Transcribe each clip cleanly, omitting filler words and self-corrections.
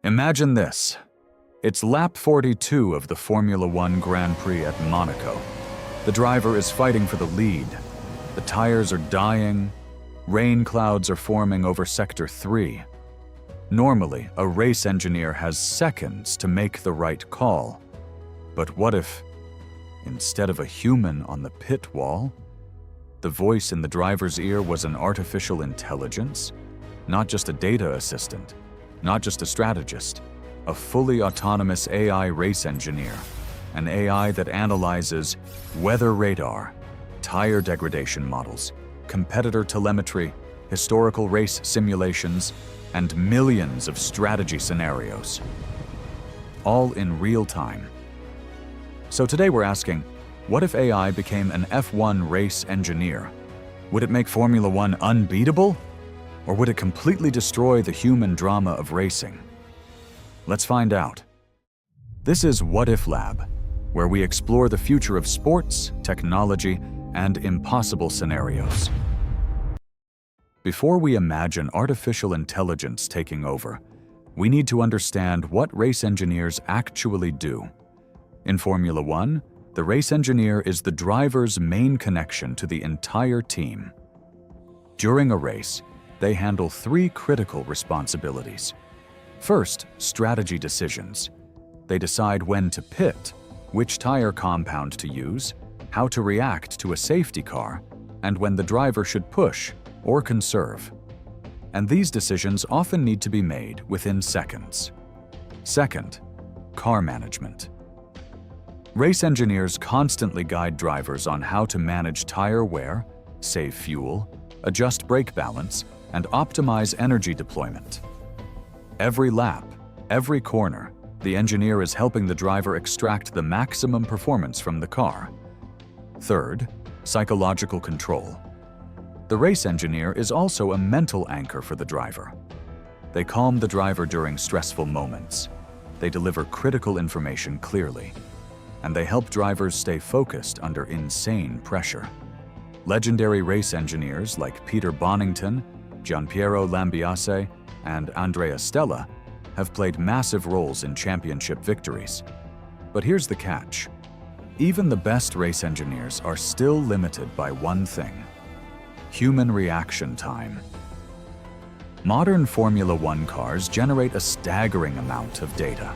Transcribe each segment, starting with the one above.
Imagine this. It's lap 42 of the Formula One Grand Prix at Monaco. The driver is fighting for the lead. The tires are dying. Rain clouds are forming over Sector 3. Normally, a race engineer has seconds to make the right call. But what if, instead of a human on the pit wall, the voice in the driver's ear was an artificial intelligence? Not just a data assistant, not just a strategist, a fully autonomous AI race engineer, an AI that analyzes weather radar, tire degradation models, competitor telemetry, historical race simulations, and millions of strategy scenarios, all in real time. So today we're asking, what if AI became an F1 race engineer? Would it make Formula One unbeatable? Or would it completely destroy the human drama of racing? Let's find out. This is What If Lab, where we explore the future of sports, technology, and impossible scenarios. Before we imagine artificial intelligence taking over, we need to understand what race engineers actually do. In Formula One, the race engineer is the driver's main connection to the entire team. During a race, they handle three critical responsibilities. First, strategy decisions. They decide when to pit, which tire compound to use, how to react to a safety car, and when the driver should push or conserve. And these decisions often need to be made within seconds. Second, car management. Race engineers constantly guide drivers on how to manage tire wear, save fuel, adjust brake balance, and optimize energy deployment. Every lap, every corner, the engineer is helping the driver extract the maximum performance from the car. Third, psychological control. The race engineer is also a mental anchor for the driver. They calm the driver during stressful moments. They deliver critical information clearly. And they help drivers stay focused under insane pressure. Legendary race engineers like Peter Bonington, Gianpiero Lambiase, and Andrea Stella have played massive roles in championship victories. But here's the catch. Even the best race engineers are still limited by one thing: human reaction time. Modern Formula One cars generate a staggering amount of data.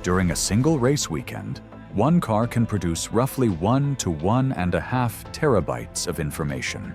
During a single race weekend, one car can produce roughly 1 to 1.5 terabytes of information.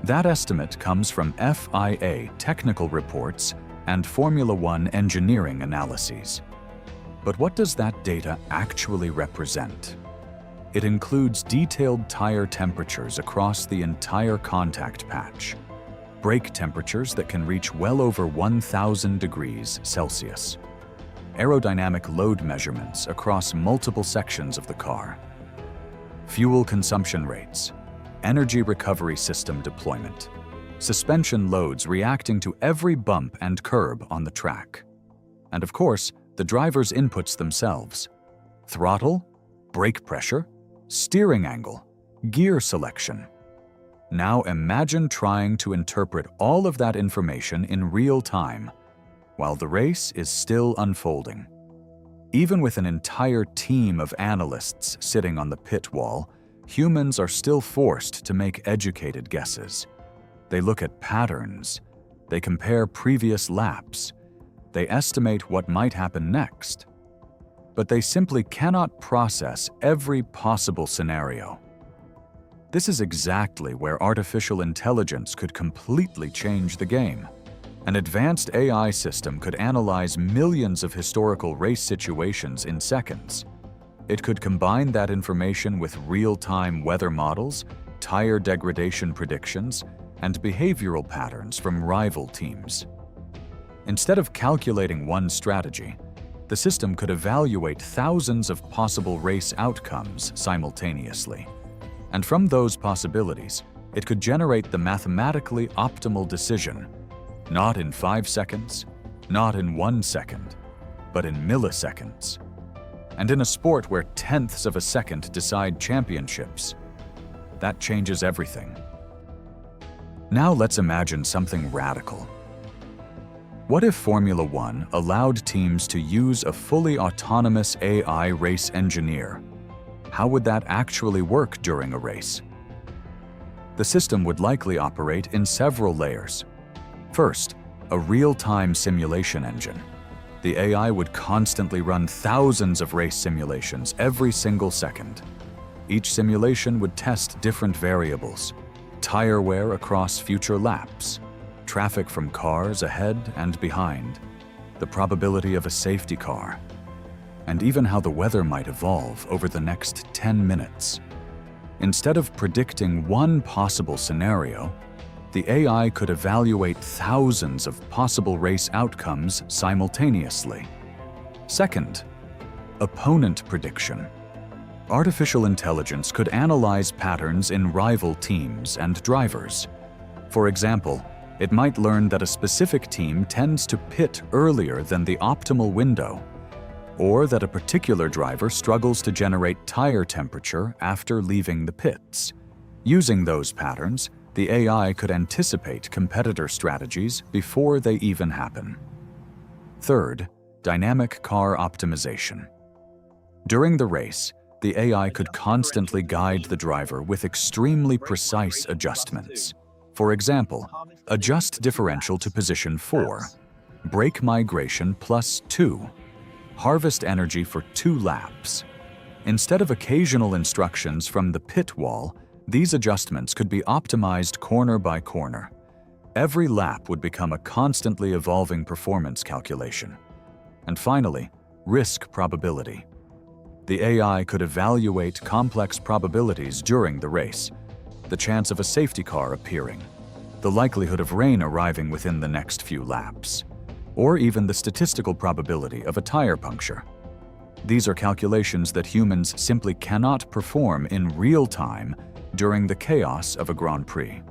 That estimate comes from FIA technical reports and Formula One engineering analyses. But what does that data actually represent? It includes detailed tire temperatures across the entire contact patch, brake temperatures that can reach well over 1,000 degrees Celsius, aerodynamic load measurements across multiple sections of the car, fuel consumption rates, energy recovery system deployment, suspension loads reacting to every bump and curb on the track, and of course, the driver's inputs themselves: throttle, brake pressure, steering angle, gear selection. Now imagine trying to interpret all of that information in real time, while the race is still unfolding. Even with an entire team of analysts sitting on the pit wall, humans are still forced to make educated guesses. They look at patterns, they compare previous laps, they estimate what might happen next. But they simply cannot process every possible scenario. This is exactly where artificial intelligence could completely change the game. An advanced AI system could analyze millions of historical race situations in seconds. It could combine that information with real-time weather models, tire degradation predictions, and behavioral patterns from rival teams. Instead of calculating one strategy, the system could evaluate thousands of possible race outcomes simultaneously. And from those possibilities, it could generate the mathematically optimal decision, not in 5 seconds, not in 1 second, but in milliseconds. And in a sport where tenths of a second decide championships, that changes everything. Now let's imagine something radical. What if Formula One allowed teams to use a fully autonomous AI race engineer? How would that actually work during a race? The system would likely operate in several layers. First, a real-time simulation engine. The AI would constantly run thousands of race simulations every single second. Each simulation would test different variables: tire wear across future laps, traffic from cars ahead and behind, the probability of a safety car, and even how the weather might evolve over the next 10 minutes. Instead of predicting one possible scenario, the AI could evaluate thousands of possible race outcomes simultaneously. Second, opponent prediction. Artificial intelligence could analyze patterns in rival teams and drivers. For example, it might learn that a specific team tends to pit earlier than the optimal window, or that a particular driver struggles to generate tire temperature after leaving the pits. Using those patterns, the AI could anticipate competitor strategies before they even happen. Third, dynamic car optimization. During the race, the AI could constantly guide the driver with extremely precise adjustments. For example, adjust differential to position 4, brake migration +2, harvest energy for 2 laps. Instead of occasional instructions from the pit wall, these adjustments could be optimized corner by corner. Every lap would become a constantly evolving performance calculation. And finally, risk probability. The AI could evaluate complex probabilities during the race: the chance of a safety car appearing, the likelihood of rain arriving within the next few laps, or even the statistical probability of a tire puncture. These are calculations that humans simply cannot perform in real time during the chaos of a Grand Prix.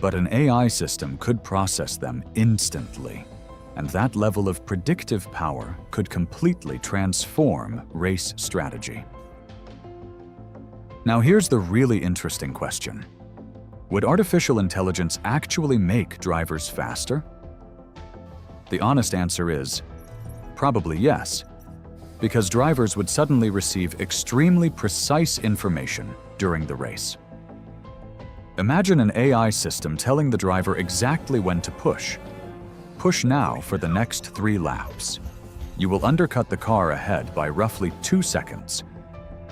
But an AI system could process them instantly, and that level of predictive power could completely transform race strategy. Now here's the really interesting question. Would artificial intelligence actually make drivers faster? The honest answer is probably yes, because drivers would suddenly receive extremely precise information during the race. Imagine an AI system telling the driver exactly when to push. Push now for the next 3 laps. You will undercut the car ahead by roughly 2 seconds.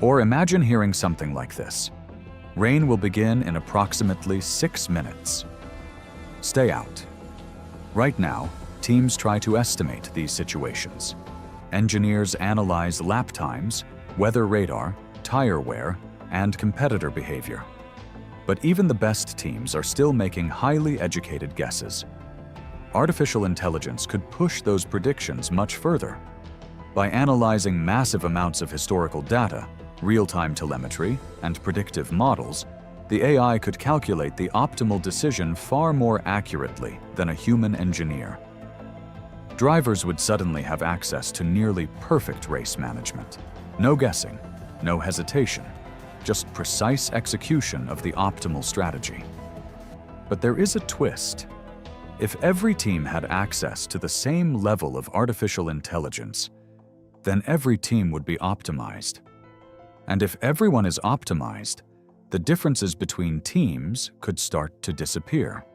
Or imagine hearing something like this: rain will begin in approximately 6 minutes. Stay out. Right now, teams try to estimate these situations. Engineers analyze lap times, weather radar, tire wear, and competitor behavior. But even the best teams are still making highly educated guesses. Artificial intelligence could push those predictions much further. By analyzing massive amounts of historical data, real-time telemetry, and predictive models, the AI could calculate the optimal decision far more accurately than a human engineer. Drivers would suddenly have access to nearly perfect race management. No guessing, no hesitation, just precise execution of the optimal strategy. But there is a twist. If every team had access to the same level of artificial intelligence, then every team would be optimized. And if everyone is optimized, the differences between teams could start to disappear.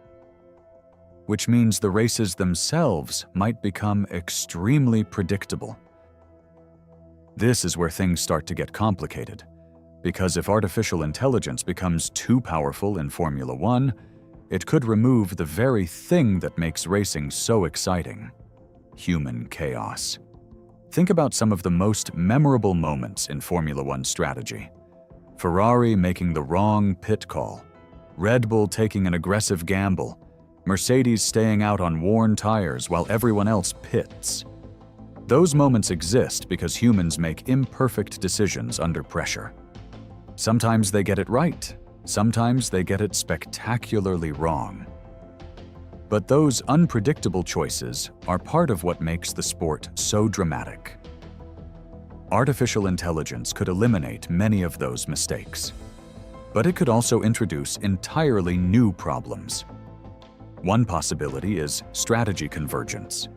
Which means the races themselves might become extremely predictable. This is where things start to get complicated, because if artificial intelligence becomes too powerful in Formula One, it could remove the very thing that makes racing so exciting: human chaos. Think about some of the most memorable moments in Formula One strategy. Ferrari making the wrong pit call, Red Bull taking an aggressive gamble, Mercedes staying out on worn tires while everyone else pits. Those moments exist because humans make imperfect decisions under pressure. Sometimes they get it right, sometimes they get it spectacularly wrong. But those unpredictable choices are part of what makes the sport so dramatic. Artificial intelligence could eliminate many of those mistakes, but it could also introduce entirely new problems. One possibility is strategy convergence.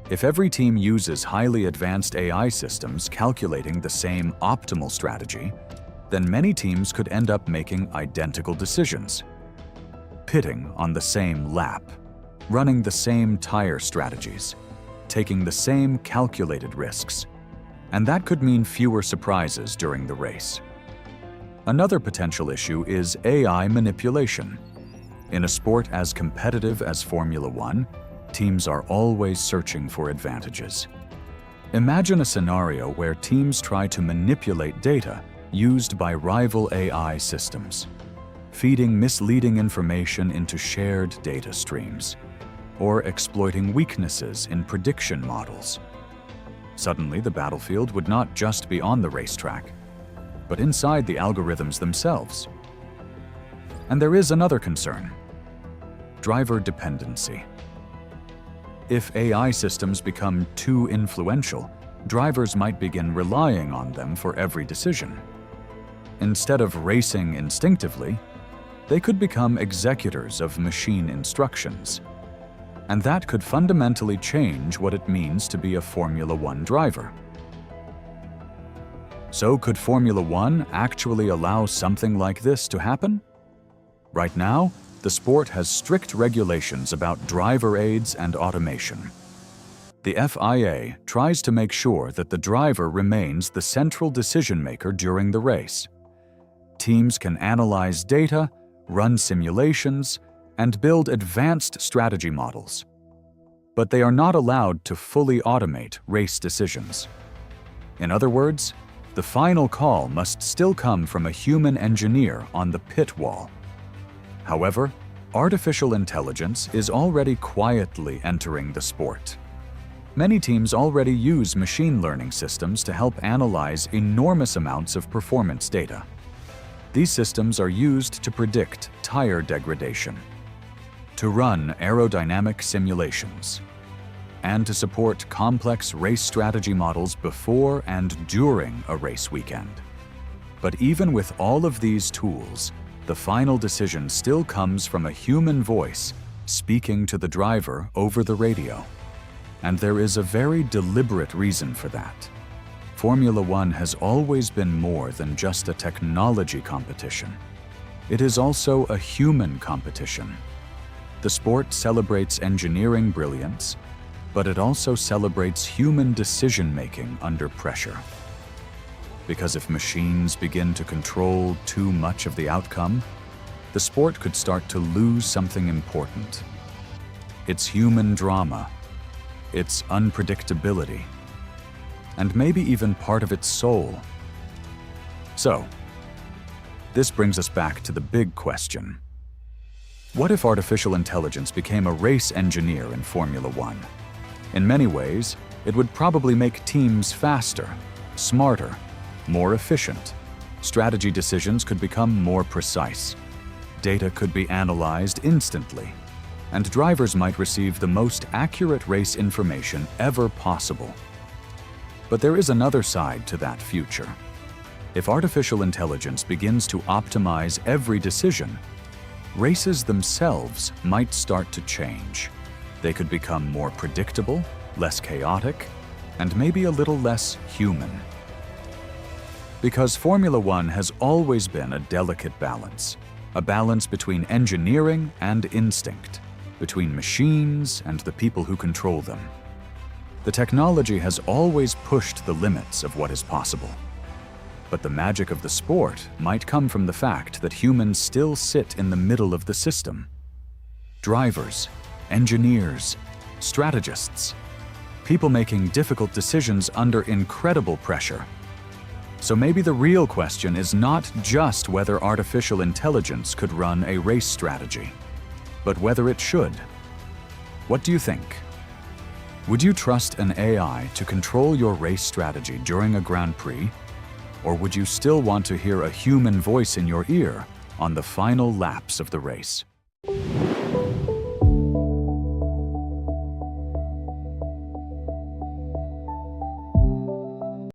If every team uses highly advanced AI systems calculating the same optimal strategy, then many teams could end up making identical decisions, pitting on the same lap, running the same tire strategies, taking the same calculated risks, and that could mean fewer surprises during the race. Another potential issue is AI manipulation. In a sport as competitive as Formula One, teams are always searching for advantages. Imagine a scenario where teams try to manipulate data used by rival AI systems, feeding misleading information into shared data streams, or exploiting weaknesses in prediction models. Suddenly, the battlefield would not just be on the racetrack, but inside the algorithms themselves. And there is another concern: driver dependency. If AI systems become too influential, drivers might begin relying on them for every decision. Instead of racing instinctively, they could become executors of machine instructions. And that could fundamentally change what it means to be a Formula One driver. So could Formula One actually allow something like this to happen? Right now, the sport has strict regulations about driver aids and automation. The FIA tries to make sure that the driver remains the central decision-maker during the race. Teams can analyze data, run simulations, and build advanced strategy models. But they are not allowed to fully automate race decisions. In other words, the final call must still come from a human engineer on the pit wall. However, artificial intelligence is already quietly entering the sport. Many teams already use machine learning systems to help analyze enormous amounts of performance data. These systems are used to predict tire degradation, to run aerodynamic simulations, and to support complex race strategy models before and during a race weekend. But even with all of these tools, the final decision still comes from a human voice speaking to the driver over the radio. And there is a very deliberate reason for that. Formula One has always been more than just a technology competition. It is also a human competition. The sport celebrates engineering brilliance, but it also celebrates human decision-making under pressure. Because if machines begin to control too much of the outcome, the sport could start to lose something important: its human drama, its unpredictability, and maybe even part of its soul. So, this brings us back to the big question. What if artificial intelligence became a race engineer in Formula One? In many ways, it would probably make teams faster, smarter, more efficient. Strategy decisions could become more precise. Data could be analyzed instantly, and drivers might receive the most accurate race information ever possible. But there is another side to that future. If artificial intelligence begins to optimize every decision, races themselves might start to change. They could become more predictable, less chaotic, and maybe a little less human. Because Formula One has always been a delicate balance, a balance between engineering and instinct, between machines and the people who control them. The technology has always pushed the limits of what is possible. But the magic of the sport might come from the fact that humans still sit in the middle of the system. Drivers, engineers, strategists, people making difficult decisions under incredible pressure. So maybe the real question is not just whether artificial intelligence could run a race strategy, but whether it should. What do you think? Would you trust an AI to control your race strategy during a Grand Prix? Or would you still want to hear a human voice in your ear on the final laps of the race?